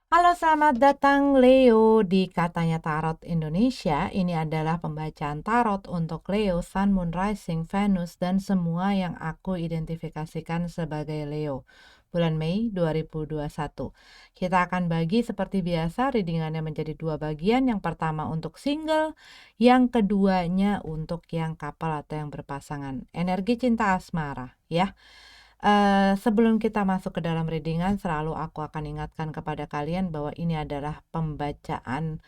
Halo, selamat datang Leo di Katanya Tarot Indonesia. Ini adalah pembacaan tarot untuk Leo, Sun, Moon, Rising, Venus, dan semua yang aku identifikasikan sebagai Leo. Bulan Mei 2021. Kita akan bagi seperti biasa, readingannya menjadi dua bagian. Yang pertama untuk single, yang keduanya untuk yang couple atau yang berpasangan. Energi cinta asmara, ya. Sebelum kita masuk ke dalam readingan, selalu aku akan ingatkan kepada kalian bahwa ini adalah pembacaan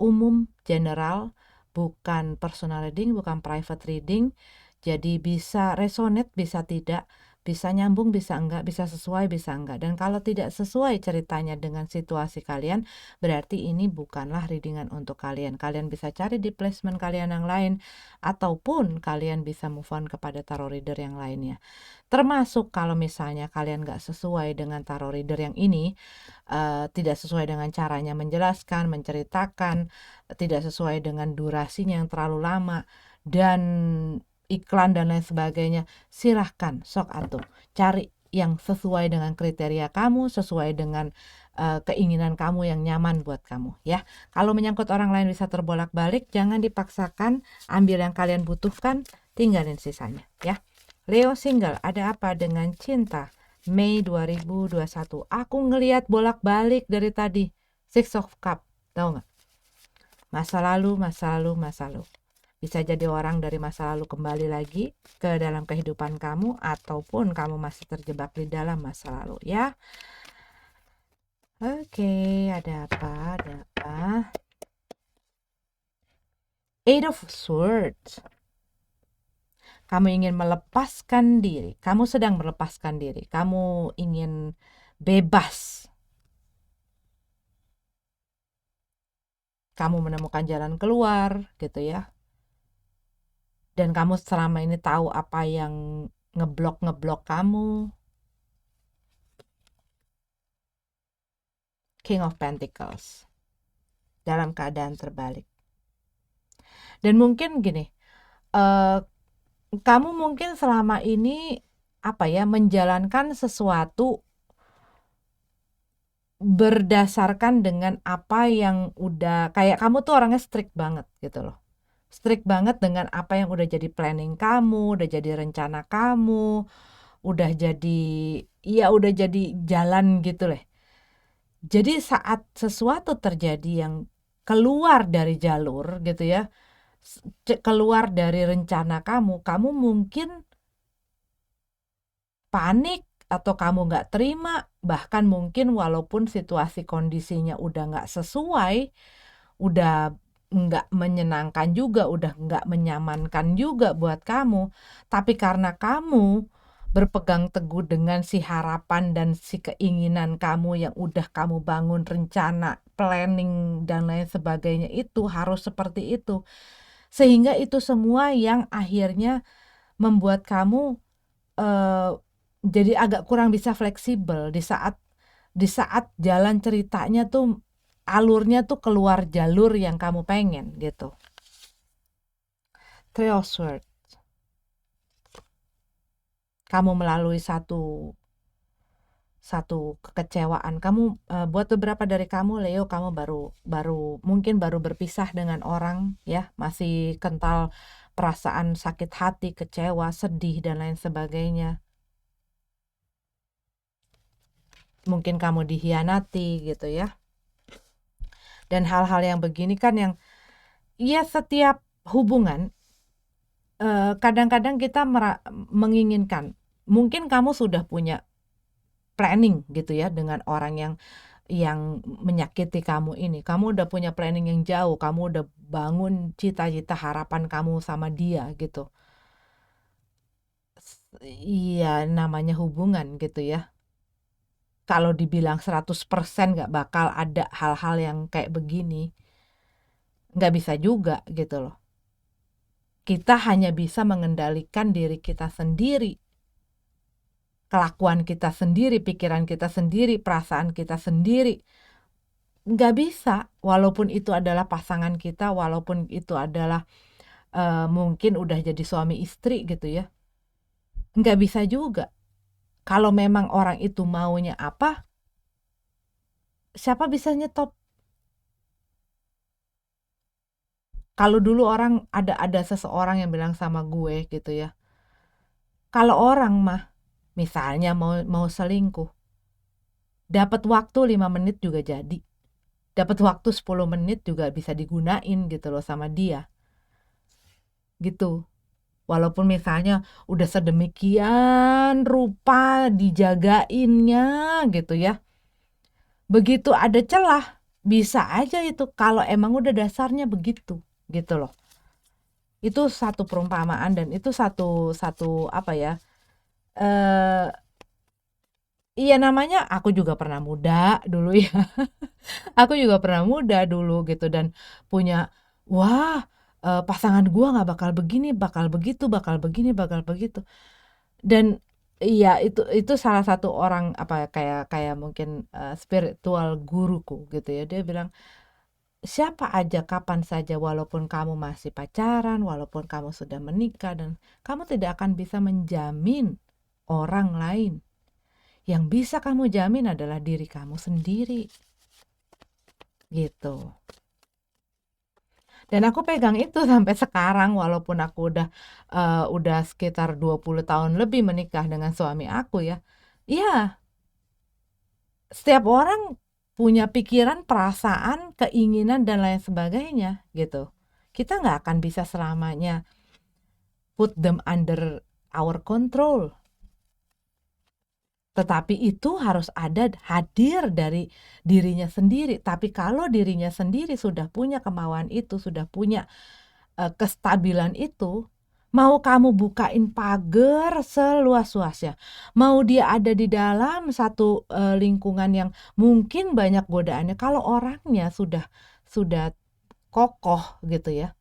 umum, general, bukan personal reading, bukan private reading. Jadi bisa resonate, bisa tidak, bisa nyambung, bisa enggak, bisa sesuai, bisa enggak. Dan kalau tidak sesuai ceritanya dengan situasi kalian, berarti ini bukanlah readingan untuk kalian. Kalian bisa cari di placement kalian yang lain, ataupun kalian bisa move on kepada tarot reader yang lainnya. Termasuk kalau misalnya kalian nggak sesuai dengan tarot reader yang ini, tidak sesuai dengan caranya menjelaskan, menceritakan, tidak sesuai dengan durasinya yang terlalu lama, dan iklan dan lain sebagainya, silahkan sok atuh cari yang sesuai dengan kriteria kamu, sesuai dengan keinginan kamu yang nyaman buat kamu, ya. Kalau menyangkut orang lain bisa terbolak-balik, jangan dipaksakan, ambil yang kalian butuhkan, tinggalin sisanya, ya. Leo single, ada apa dengan cinta? Mei 2021. Aku ngelihat bolak-balik dari tadi. Six of Cup, tahu nggak? Masa lalu, masa lalu, masa lalu. Bisa jadi orang dari masa lalu kembali lagi ke dalam kehidupan kamu, ataupun kamu masih terjebak di dalam masa lalu, ya. Oke, ada apa? Ada apa? Eight of Swords. Kamu ingin melepaskan diri, kamu sedang melepaskan diri, kamu ingin bebas, kamu menemukan jalan keluar gitu ya, dan kamu selama ini tahu apa yang ngeblok kamu. King of Pentacles dalam keadaan terbalik. Dan mungkin gini, kamu mungkin selama ini menjalankan sesuatu berdasarkan dengan apa yang udah, kayak kamu tuh orangnya strict banget gitu loh. Strict banget dengan apa yang udah jadi planning kamu, udah jadi rencana kamu, udah jadi jalan gitu loh. Jadi saat sesuatu terjadi yang keluar dari jalur gitu ya, keluar dari rencana kamu, kamu mungkin panik atau kamu nggak terima, bahkan mungkin walaupun situasi kondisinya udah nggak sesuai, udah nggak menyenangkan juga, udah nggak menyamankan juga buat kamu, tapi karena kamu berpegang teguh dengan si harapan dan si keinginan kamu yang udah kamu bangun rencana, planning, dan lain sebagainya, itu harus seperti itu. Sehingga itu semua yang akhirnya membuat kamu eh, jadi agak kurang bisa fleksibel di saat jalan ceritanya tuh, alurnya tuh keluar jalur yang kamu pengen gitu. Three of Swords. Kamu melalui satu kekecewaan. Kamu buat beberapa dari kamu, Leo, kamu baru berpisah dengan orang, ya, masih kental perasaan sakit hati, kecewa, sedih, dan lain sebagainya. Mungkin kamu dihianati gitu ya. Dan hal-hal yang begini kan yang, ya, setiap hubungan kadang-kadang kita menginginkan, mungkin kamu sudah punya planning gitu ya dengan orang yang menyakiti kamu ini. Kamu udah punya planning yang jauh, kamu udah bangun cita-cita harapan kamu sama dia gitu. Iya, namanya hubungan gitu ya. Kalau dibilang 100% gak bakal ada hal-hal yang kayak begini, gak bisa juga gitu loh. Kita hanya bisa mengendalikan diri kita sendiri, kelakuan kita sendiri, pikiran kita sendiri, perasaan kita sendiri. Nggak bisa, walaupun itu adalah pasangan kita, walaupun itu adalah mungkin udah jadi suami istri gitu ya. Nggak bisa juga. Kalau memang orang itu maunya apa, siapa bisa nyetop? Kalau dulu orang ada seseorang yang bilang sama gue gitu ya, kalau orang mah misalnya mau selingkuh, dapat waktu 5 menit juga jadi. Dapat waktu 10 menit juga bisa digunain gitu loh sama dia. Gitu. Walaupun misalnya udah sedemikian rupa dijagainnya gitu ya. Begitu ada celah, bisa aja itu kalau emang udah dasarnya begitu gitu loh. Itu satu perumpamaan dan itu satu satu apa ya? Eh iya namanya aku juga pernah muda dulu ya. Aku juga pernah muda dulu gitu dan punya wah, pasangan gua nggak bakal begini, bakal begitu, bakal begini, bakal begitu. Dan iya itu salah satu orang apa kayak kayak mungkin spiritual guruku gitu ya. Dia bilang, "Siapa aja kapan saja walaupun kamu masih pacaran, walaupun kamu sudah menikah dan kamu tidak akan bisa menjamin orang lain. Yang bisa kamu jamin adalah diri kamu sendiri." Gitu. Dan aku pegang itu sampai sekarang walaupun aku udah sekitar 20 tahun lebih menikah dengan suami aku ya. Iya, setiap orang punya pikiran, perasaan, keinginan dan lain sebagainya gitu. Kita nggak akan bisa selamanya put them under our control. Tetapi itu harus ada hadir dari dirinya sendiri. Tapi kalau dirinya sendiri sudah punya kemauan itu, sudah punya kestabilan itu, mau kamu bukain pagar seluas-luasnya, mau dia ada di dalam satu lingkungan yang mungkin banyak godaannya, kalau orangnya sudah kokoh gitu ya,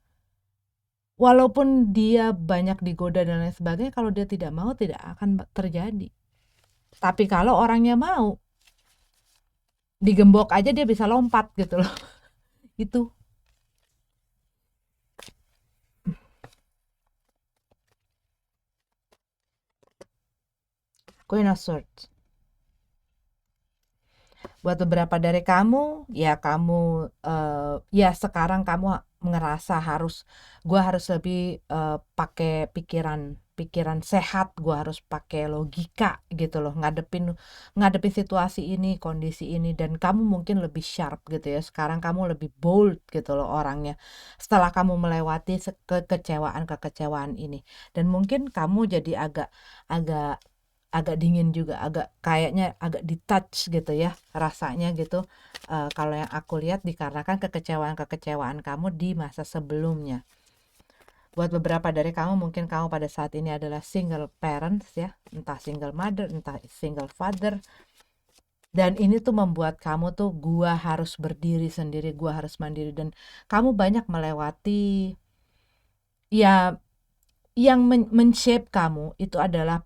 walaupun dia banyak digoda dan lain sebagainya, kalau dia tidak mau tidak akan terjadi. Tapi kalau orangnya mau, digembok aja dia bisa lompat gitu loh. Itu Queen of Swords. Buat beberapa dari kamu, ya kamu ya sekarang kamu ngerasa gua harus lebih pakai pikiran sehat, gua harus pakai logika gitu loh, ngadepin situasi ini, kondisi ini dan kamu mungkin lebih sharp gitu ya. Sekarang kamu lebih bold gitu loh orangnya. Setelah kamu melewati kekecewaan-kekecewaan ini dan mungkin kamu jadi agak agak agak dingin juga, kayaknya agak di-touch gitu ya rasanya gitu. Kalau yang aku lihat dikarenakan kekecewaan-kekecewaan kamu di masa sebelumnya. Buat beberapa dari kamu mungkin kamu pada saat ini adalah single parents ya, entah single mother, entah single father. Dan ini tuh membuat kamu tuh gua harus berdiri sendiri, gua harus mandiri dan kamu banyak melewati ya yang men-shape kamu itu adalah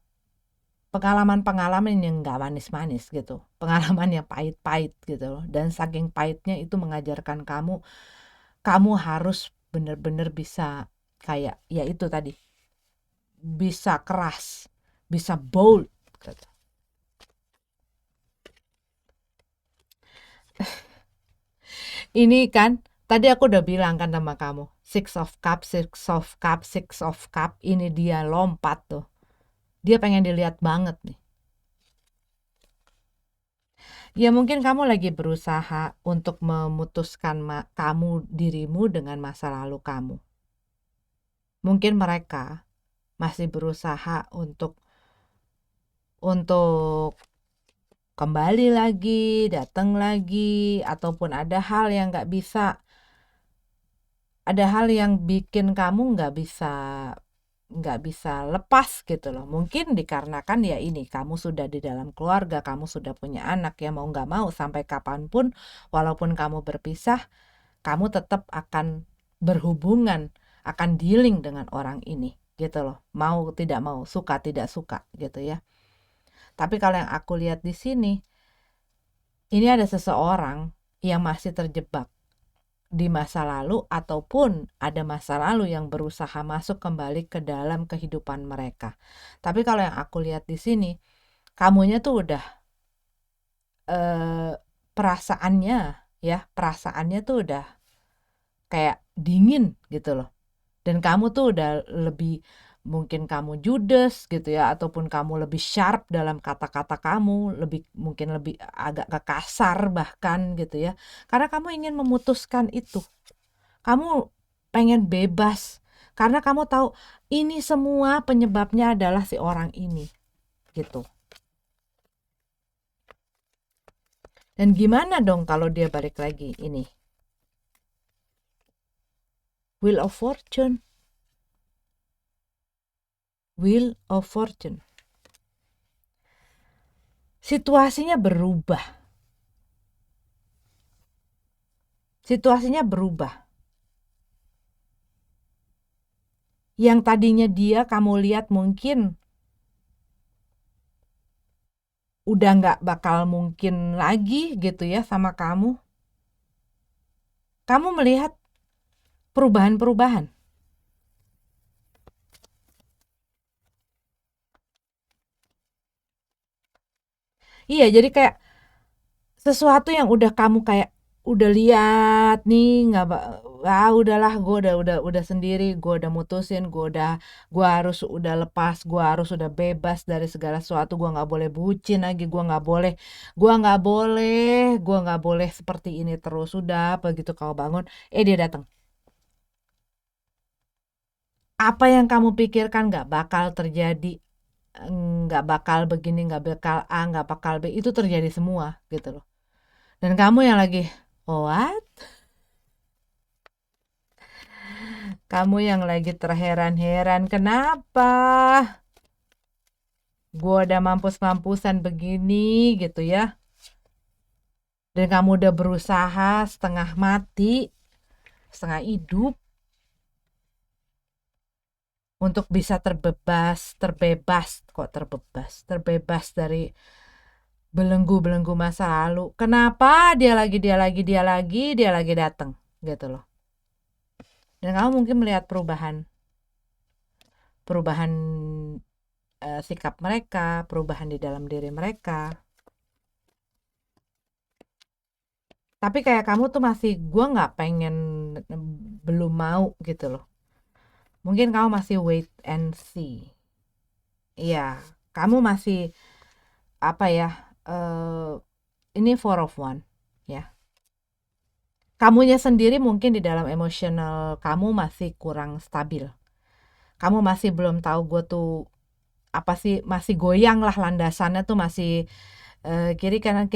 pengalaman-pengalaman yang nggak manis-manis gitu, pengalaman yang pahit-pahit gitu loh, dan saking pahitnya itu mengajarkan kamu harus bener-bener bisa kayak ya itu tadi, bisa keras, bisa bold gitu. Ini kan tadi aku udah bilang kan sama kamu, Six of Cups, Six of Cups, Six of Cup, ini dia lompat tuh. Dia pengen dilihat banget nih. Ya mungkin kamu lagi berusaha untuk memutuskan dirimu dengan masa lalu kamu. Mungkin mereka masih berusaha untuk kembali lagi, datang lagi, ataupun ada hal yang bikin kamu nggak bisa lepas gitu loh. Mungkin dikarenakan ya ini kamu sudah di dalam keluarga, kamu sudah punya anak ya mau nggak mau sampai kapanpun, walaupun kamu berpisah, kamu tetap akan berhubungan, akan dealing dengan orang ini gitu loh. Mau tidak mau, suka tidak suka gitu ya. Tapi kalau yang aku lihat di sini, ini ada seseorang yang masih terjebak di masa lalu ataupun ada masa lalu yang berusaha masuk kembali ke dalam kehidupan mereka. Tapi kalau yang aku lihat di sini, kamunya tuh udah eh, perasaannya tuh udah kayak dingin gitu loh. Dan kamu tuh udah lebih, mungkin kamu judes gitu ya, ataupun kamu lebih sharp dalam kata-kata kamu, mungkin lebih agak ke kasar bahkan gitu ya. Karena kamu ingin memutuskan itu. Kamu pengen bebas karena kamu tahu ini semua penyebabnya adalah si orang ini gitu. Dan gimana dong kalau dia balik lagi ini? Wheel of Fortune. Wheel of Fortune. Situasinya berubah. Situasinya berubah. Yang tadinya dia kamu lihat mungkin udah nggak bakal mungkin lagi gitu ya sama kamu. Kamu melihat perubahan-perubahan. Iya, jadi kayak sesuatu yang udah kamu kayak udah lihat nih, nggak udahlah, gue udah sendiri, gue udah mutusin, gue harus udah lepas, gue harus udah bebas dari segala sesuatu, gue nggak boleh bucin lagi, gue nggak boleh seperti ini terus. Udah begitu kau bangun, dia datang. Apa yang kamu pikirkan nggak bakal terjadi, nggak bakal begini, nggak bakal A, nggak bakal B, itu terjadi semua gitu loh. Dan kamu yang lagi, what? Kamu yang lagi terheran-heran, kenapa? Gue udah mampus-mampusan begini gitu ya. Dan kamu udah berusaha setengah mati, setengah hidup, untuk bisa terbebas dari belenggu-belenggu masa lalu. Kenapa dia lagi datang gitu loh. Dan kamu mungkin melihat perubahan sikap mereka, perubahan di dalam diri mereka. Tapi kayak kamu tuh masih, gue nggak pengen, belum mau gitu loh. Mungkin kamu masih wait and see. Iya, kamu masih apa ya? Ini 4 of 1 ya. Kamunya sendiri mungkin di dalam emosional kamu masih kurang stabil. Kamu masih belum tahu gue tuh apa sih, masih goyang lah landasannya tuh, masih kiri kanan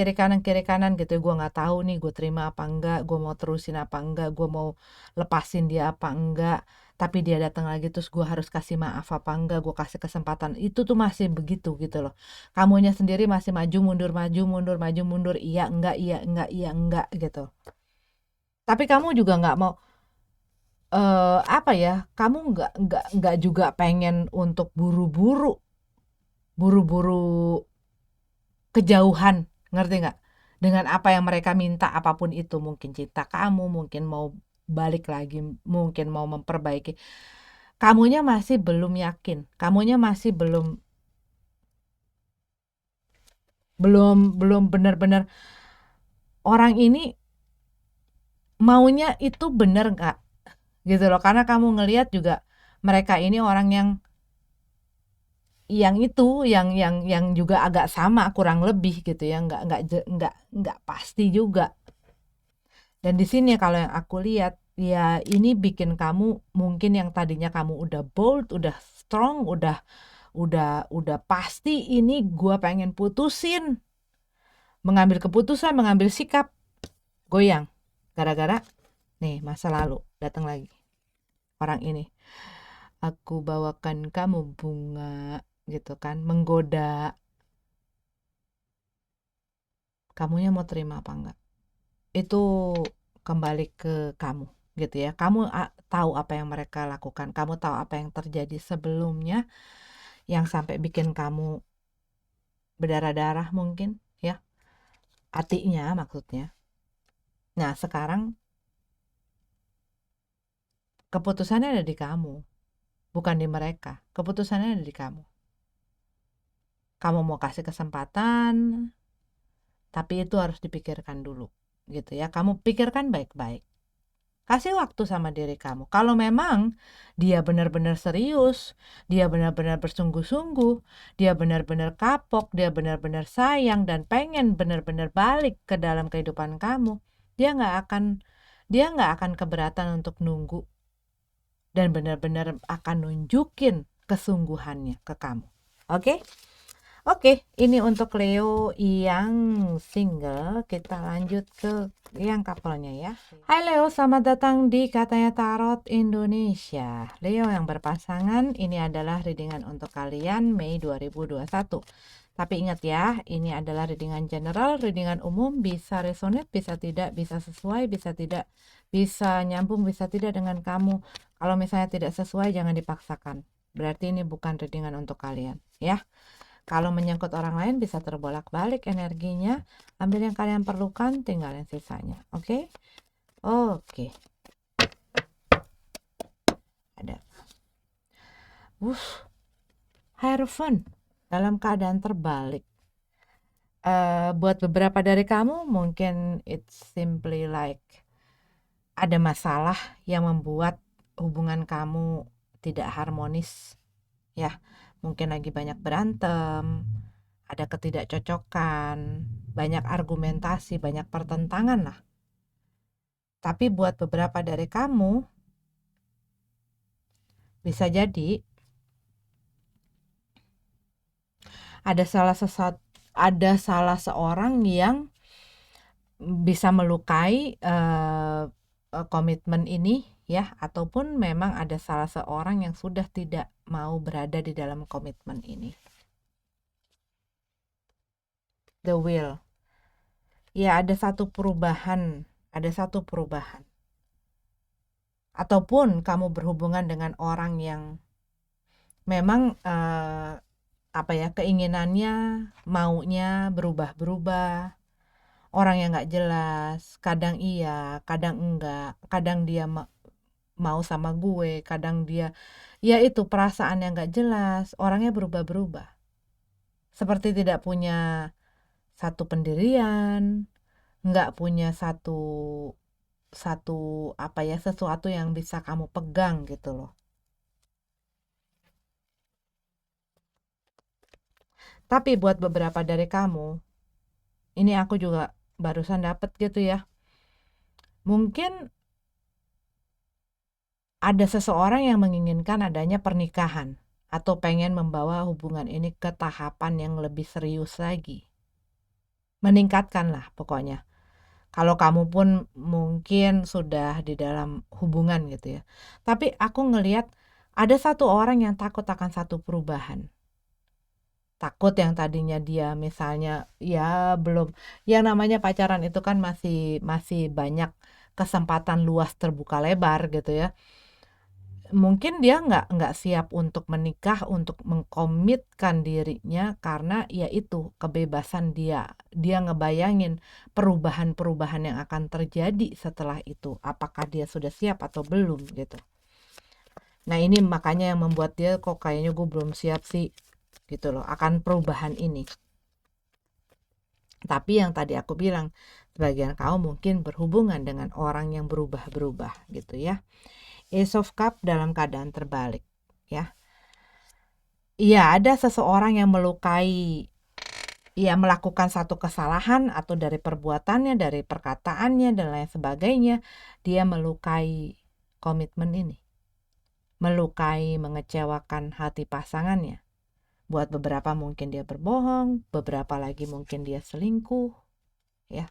gitu. Gue nggak tahu nih, gue terima apa enggak, gue mau terusin apa enggak, gue mau lepasin dia apa enggak. Tapi dia datang lagi, terus gue harus kasih maaf apa enggak, gue kasih kesempatan. Itu tuh masih begitu gitu loh. Kamunya sendiri masih maju mundur, iya enggak gitu. Tapi kamu juga nggak mau, apa ya, kamu nggak juga pengen untuk buru-buru kejauhan, ngerti nggak? Dengan apa yang mereka minta, apapun itu, mungkin cinta kamu, mungkin mau balik lagi, mungkin mau memperbaiki. Kamunya masih belum yakin, kamunya masih belum benar-benar orang ini maunya itu bener nggak gitu loh. Karena kamu ngelihat juga mereka ini orang yang itu, yang juga agak sama kurang lebih gitu ya, nggak pasti juga. Dan di sini kalau yang aku lihat ya, ini bikin kamu mungkin yang tadinya kamu udah bold, udah strong, udah pasti ini gua pengen putusin, mengambil keputusan, mengambil sikap, goyang gara-gara nih masa lalu datang lagi. Orang ini, aku bawakan kamu bunga gitu kan, menggoda. Kamunya mau terima apa enggak? Itu kembali ke kamu gitu ya. Kamu tahu apa yang mereka lakukan, kamu tahu apa yang terjadi sebelumnya yang sampai bikin kamu berdarah-darah mungkin ya, hatinya maksudnya. Nah, sekarang keputusannya ada di kamu, bukan di mereka. Keputusannya ada di kamu. Kamu mau kasih kesempatan, Tapi itu harus dipikirkan dulu, gitu ya. Kamu pikirkan baik-baik. Kasih waktu sama diri kamu. Kalau memang dia benar-benar serius, dia benar-benar bersungguh-sungguh, dia benar-benar kapok, dia benar-benar sayang dan pengen benar-benar balik ke dalam kehidupan kamu, dia nggak akan keberatan untuk nunggu dan benar-benar akan nunjukin kesungguhannya ke kamu. Oke? Oke, ini untuk Leo yang single. Kita lanjut ke yang couple-nya ya. Hai Leo, selamat datang di Katanya Tarot Indonesia. Leo yang berpasangan, ini adalah readingan untuk kalian Mei 2021. Tapi ingat ya, ini adalah readingan general, readingan umum, bisa resonate, bisa tidak, bisa sesuai, bisa tidak, bisa nyambung, bisa tidak dengan kamu. Kalau misalnya tidak sesuai, jangan dipaksakan. Berarti ini bukan readingan untuk kalian, ya. Kalau menyangkut orang lain bisa terbolak-balik energinya. Ambil yang kalian perlukan, tinggalin sisanya. Oke? Oke. Ada. Hierophant dalam keadaan terbalik. Buat beberapa dari kamu mungkin it's simply like ada masalah yang membuat hubungan kamu tidak harmonis. Ya, mungkin lagi banyak berantem, ada ketidakcocokan, banyak argumentasi, banyak pertentangan lah. Tapi buat beberapa dari kamu, bisa jadi ada salah seorang yang bisa melukai komitmen ini ya, ataupun memang ada salah seorang yang sudah tidak mau berada di dalam komitmen ini. The will. Ya, ada satu perubahan. Ataupun kamu berhubungan dengan orang yang memang keinginannya, maunya berubah-berubah. Orang yang nggak jelas, kadang iya, kadang enggak, kadang dia mau sama gue, kadang dia, ya itu perasaan yang nggak jelas, orangnya berubah-berubah. Seperti tidak punya satu pendirian, nggak punya sesuatu yang bisa kamu pegang gitu loh. Tapi buat beberapa dari kamu, ini aku juga barusan dapet gitu ya. Mungkin ada seseorang yang menginginkan adanya pernikahan atau pengen membawa hubungan ini ke tahapan yang lebih serius lagi. Meningkatkan lah pokoknya. Kalau kamu pun mungkin sudah di dalam hubungan gitu ya. Tapi aku ngelihat ada satu orang yang takut akan satu perubahan. Takut yang tadinya dia misalnya ya belum, yang namanya pacaran itu kan masih banyak kesempatan luas terbuka lebar gitu ya. Mungkin dia nggak siap untuk menikah, untuk mengkomitkan dirinya karena ya itu kebebasan dia ngebayangin perubahan-perubahan yang akan terjadi setelah itu, apakah dia sudah siap atau belum gitu. Nah ini makanya yang membuat dia kok kayaknya gue belum siap sih gitu loh akan perubahan ini. Tapi yang tadi aku bilang, sebagian kamu mungkin berhubungan dengan orang yang berubah-berubah gitu ya. Ace of Cup dalam keadaan terbalik ya. Iya, ada seseorang yang melukai, ya melakukan satu kesalahan atau dari perbuatannya, dari perkataannya dan lain sebagainya, dia melukai komitmen ini. Melukai, mengecewakan hati pasangannya. Buat beberapa mungkin dia berbohong, beberapa lagi mungkin dia selingkuh, ya.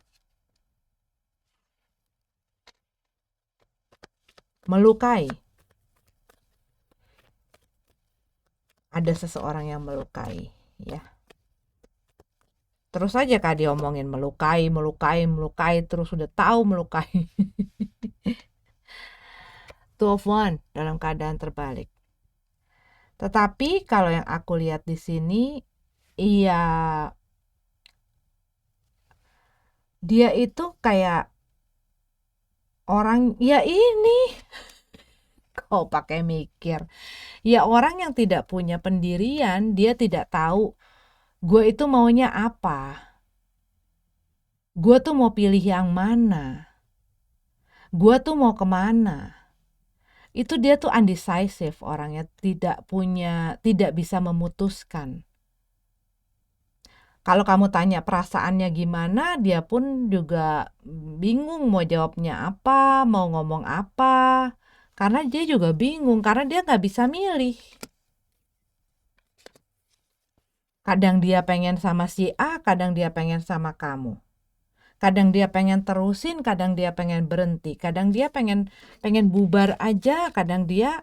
Melukai. Ada seseorang yang melukai, ya. Terus aja Kak dia omongin melukai, terus udah tahu melukai. Two of One dalam keadaan terbalik. Tetapi kalau yang aku lihat di sini, iya dia itu kayak orang, ya ini kau pakai mikir. Ya orang yang tidak punya pendirian, dia tidak tahu gue itu maunya apa. Gue tuh mau pilih yang mana? Gue tuh mau kemana? Itu dia tuh undecisive orangnya, tidak bisa memutuskan. Kalau kamu tanya perasaannya gimana, dia pun juga bingung mau jawabnya apa, mau ngomong apa. Karena dia juga bingung, karena dia nggak bisa milih. Kadang dia pengen sama si A, kadang dia pengen sama kamu. Kadang dia pengen terusin, kadang dia pengen berhenti. Kadang dia pengen bubar aja, kadang dia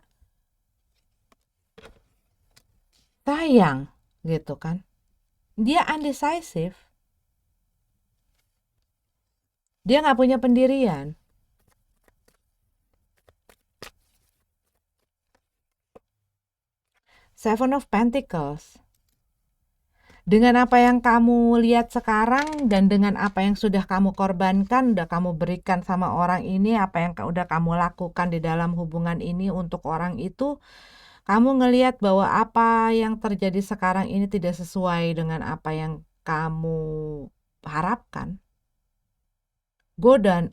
sayang gitu kan. Dia undecisive. Dia nggak punya pendirian. Seven of Pentacles. Dengan apa yang kamu lihat sekarang dan dengan apa yang sudah kamu korbankan, udah kamu berikan sama orang ini, apa yang udah kamu lakukan di dalam hubungan ini untuk orang itu, kamu ngelihat bahwa apa yang terjadi sekarang ini tidak sesuai dengan apa yang kamu harapkan. Gue udah,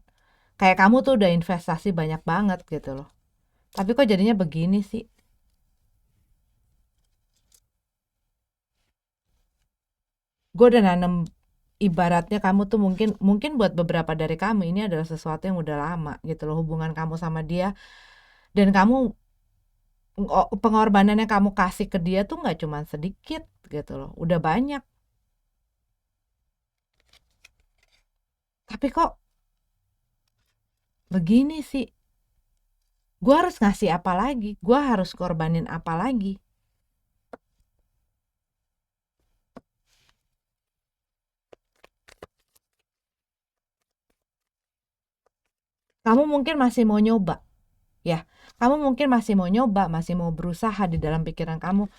kayak kamu tuh udah investasi banyak banget gitu loh. Tapi kok jadinya begini sih? Gue udah nanem, ibaratnya kamu tuh mungkin mungkin buat beberapa dari kamu ini adalah sesuatu yang udah lama gitu loh, hubungan kamu sama dia, dan kamu pengorbanan yang kamu kasih ke dia tuh nggak cuma sedikit gitu loh, udah banyak. Tapi kok begini sih? Gue harus ngasih apa lagi? Gue harus korbanin apa lagi? Kamu mungkin masih mau nyoba, ya. Kamu mungkin masih mau nyoba, masih mau berusaha di dalam pikiran kamu,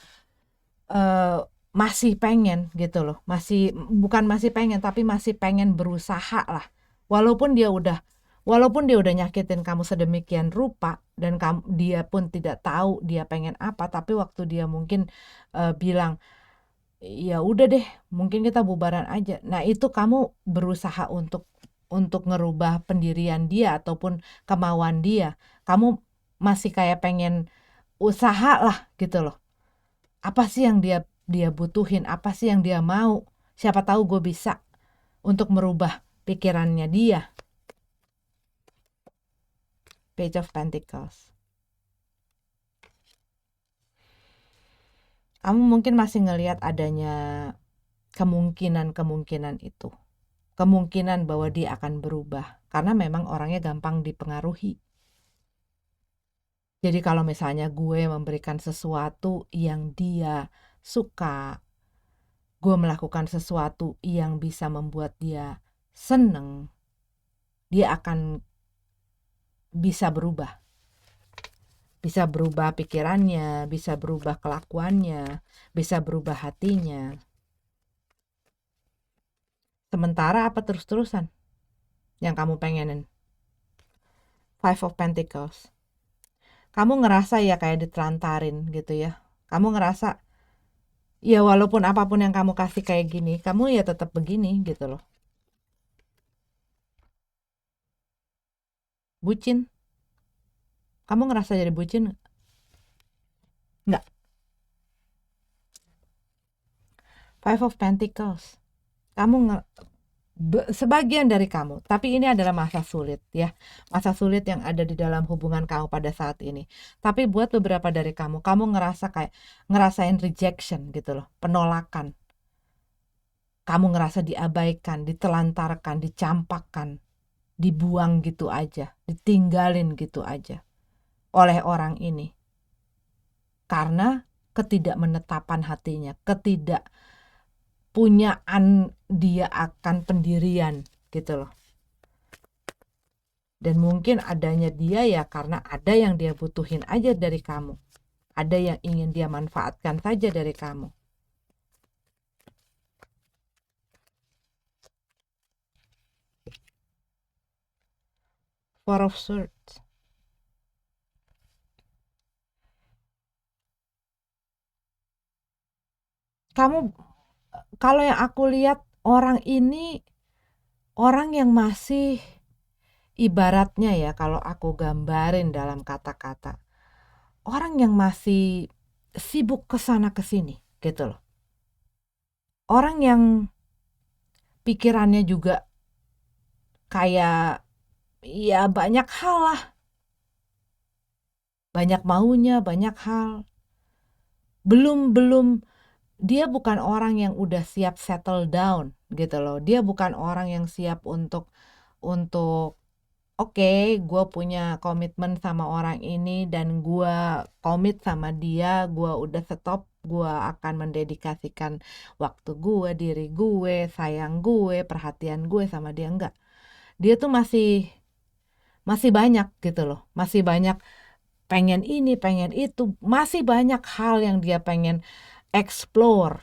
eh, masih pengen gitu loh, bukan masih pengen tapi masih pengen berusaha lah, walaupun dia udah nyakitin kamu sedemikian rupa, dan dia pun tidak tahu dia pengen apa, tapi waktu dia mungkin bilang ya udah deh, mungkin kita bubaran aja, nah itu kamu berusaha untuk ngerubah pendirian dia ataupun kemauan dia. Kamu masih kayak pengen usaha lah gitu loh. Apa sih yang dia butuhin, apa sih yang dia mau, siapa tahu gue bisa untuk merubah pikirannya dia. Page of Pentacles. Kamu mungkin masih ngelihat adanya kemungkinan itu, kemungkinan bahwa dia akan berubah karena memang orangnya gampang dipengaruhi. Jadi kalau misalnya gue memberikan sesuatu yang dia suka, gue melakukan sesuatu yang bisa membuat dia seneng, dia akan bisa berubah. Bisa berubah pikirannya, bisa berubah kelakuannya, bisa berubah hatinya. Sementara apa terus-terusan yang kamu pengenin? Five of Pentacles. Kamu ngerasa ya kayak ditelantarin gitu ya. Kamu ngerasa ya walaupun apapun yang kamu kasih kayak gini, kamu ya tetap begini gitu loh. Bucin. Kamu ngerasa jadi bucin? Nggak. Five of Pentacles. Kamu sebagian dari kamu, tapi ini adalah masa sulit ya, masa sulit yang ada di dalam hubungan kamu pada saat ini. Tapi buat beberapa dari kamu ngerasa kayak ngerasain rejection gitu loh, penolakan. Kamu ngerasa diabaikan, ditelantarkan, dicampakkan, dibuang gitu aja, ditinggalin gitu aja oleh orang ini. Karena ketidakmenetapan hatinya, ketidakpunyaan dia akan pendirian gitu loh. Dan mungkin adanya dia ya karena ada yang dia butuhin aja dari kamu. Ada yang ingin dia manfaatkan saja dari kamu. Four of Swords. Kamu, kalau yang aku lihat orang ini Orang yang masih, ibaratnya ya kalau aku gambarin dalam kata-kata, orang yang masih sibuk ke sana ke sini gitu loh. Orang yang pikirannya juga kayak ya banyak hal lah, banyak maunya, banyak hal. Belum dia bukan orang yang udah siap settle down gitu loh. Dia bukan orang yang siap untuk oke, gue punya komitmen sama orang ini dan gue komit sama dia, gue udah stop, gue akan mendedikasikan waktu gue, diri gue, sayang gue, perhatian gue sama dia. Enggak. Dia tuh masih banyak gitu loh. Masih banyak pengen ini, pengen itu, masih banyak hal yang dia pengen explore.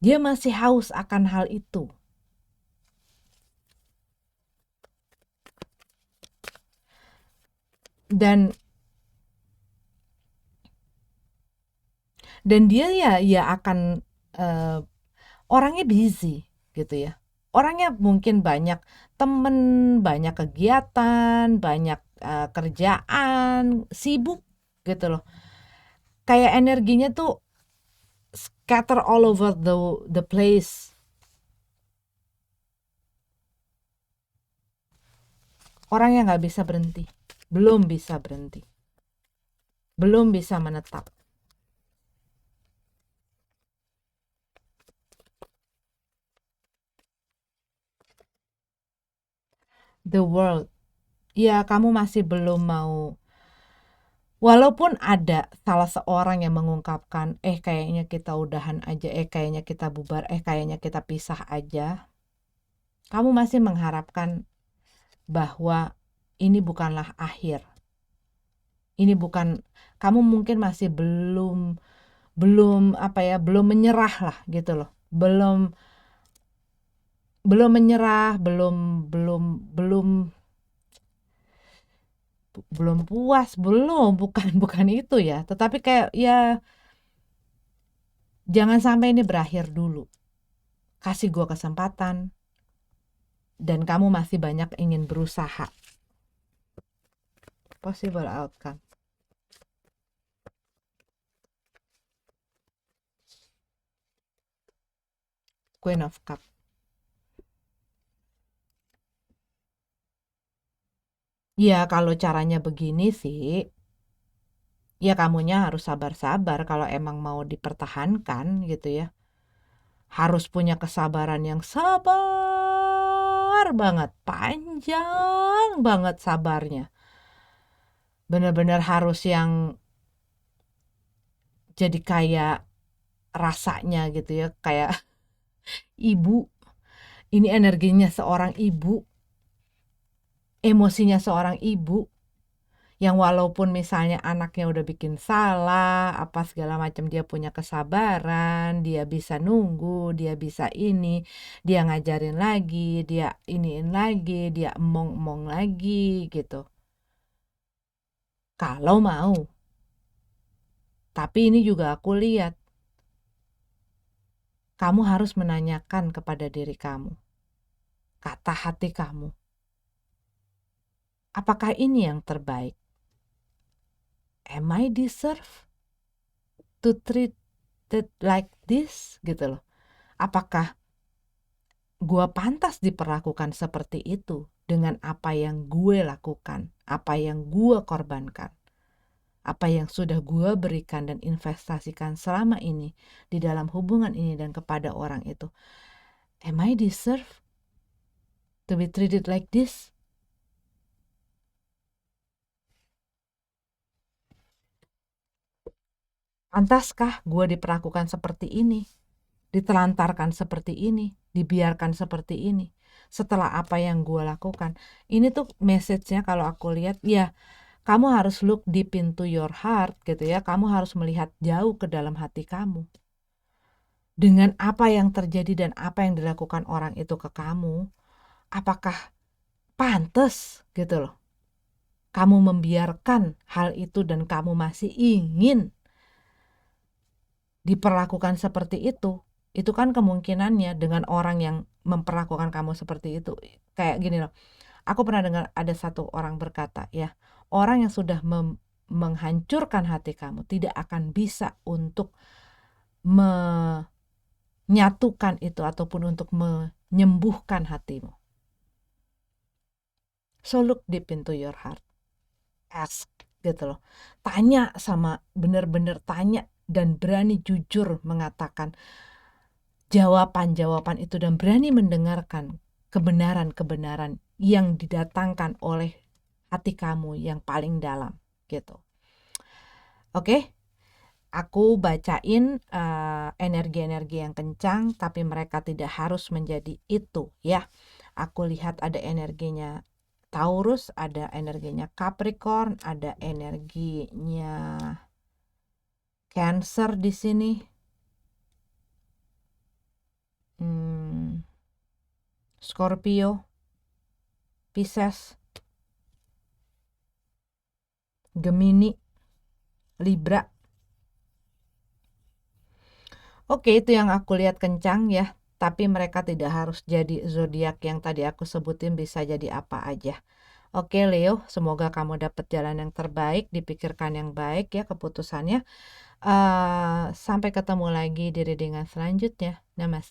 Dia masih haus akan hal itu. Dan dia ya akan eh, orangnya busy gitu ya. Orangnya mungkin banyak temen, banyak kegiatan, banyak kerjaan, sibuk gitu loh. Kayak energinya tuh scatter all over the place. Orang yang nggak bisa berhenti, belum bisa berhenti, belum bisa menetap. The world, ya kamu masih belum mau. Walaupun ada salah seorang yang mengungkapkan, kayaknya kita udahan aja, kayaknya kita bubar, kayaknya kita pisah aja. Kamu masih mengharapkan bahwa ini bukanlah akhir. Ini bukan, kamu mungkin masih belum apa ya, belum menyerah lah gitu loh. Belum menyerah, belum puas, bukan itu ya. Tetapi kayak ya jangan sampai ini berakhir dulu. Kasih gue kesempatan. Dan kamu masih banyak ingin berusaha. Possible outcome. Queen of Cup. Ya kalau caranya begini sih, ya kamunya harus sabar-sabar kalau emang mau dipertahankan gitu ya. Harus punya kesabaran yang sabar banget, panjang banget sabarnya. Benar-benar harus yang jadi kayak rasanya gitu ya, kayak ibu. Ini energinya seorang ibu, emosinya seorang ibu yang walaupun misalnya anaknya udah bikin salah, apa segala macam, dia punya kesabaran, dia bisa nunggu, dia bisa ini, dia ngajarin lagi, dia iniin lagi, dia emong-emong lagi gitu. Kalau mau. Tapi ini juga aku lihat, kamu harus menanyakan kepada diri kamu, kata hati kamu, apakah ini yang terbaik? Am I deserve to treat it like this? Gitu loh. Apakah gue pantas diperlakukan seperti itu dengan apa yang gue lakukan, apa yang gue korbankan, apa yang sudah gue berikan dan investasikan selama ini di dalam hubungan ini dan kepada orang itu. Am I deserve to be treated like this? Pantaskah gue diperlakukan seperti ini? Ditelantarkan seperti ini? Dibiarkan seperti ini? Setelah apa yang gue lakukan? Ini tuh message-nya kalau aku lihat, ya kamu harus look deep into your heart gitu ya. Kamu harus melihat jauh ke dalam hati kamu. Dengan apa yang terjadi dan apa yang dilakukan orang itu ke kamu, apakah pantas gitu loh kamu membiarkan hal itu dan kamu masih ingin diperlakukan seperti itu kan kemungkinannya dengan orang yang memperlakukan kamu seperti itu. Kayak gini loh, aku pernah dengar ada satu orang berkata ya, orang yang sudah menghancurkan hati kamu tidak akan bisa untuk menyatukan itu ataupun untuk menyembuhkan hatimu. So look deep into your heart. Ask gitu loh. Tanya sama, bener-bener tanya dan berani jujur mengatakan jawaban-jawaban itu dan berani mendengarkan kebenaran-kebenaran yang didatangkan oleh hati kamu yang paling dalam gitu. Oke, aku bacain energi-energi yang kencang, tapi mereka tidak harus menjadi itu ya. Aku lihat ada energinya Taurus, ada energinya Capricorn, ada energinya Cancer di sini. Scorpio, Pisces, Gemini, Libra. Oke, itu yang aku lihat kencang ya. Tapi mereka tidak harus jadi zodiak yang tadi aku sebutin, bisa jadi apa aja. Oke Leo, semoga kamu dapat jalan yang terbaik, dipikirkan yang baik ya keputusannya. Sampai ketemu lagi di readingan selanjutnya. Namaste.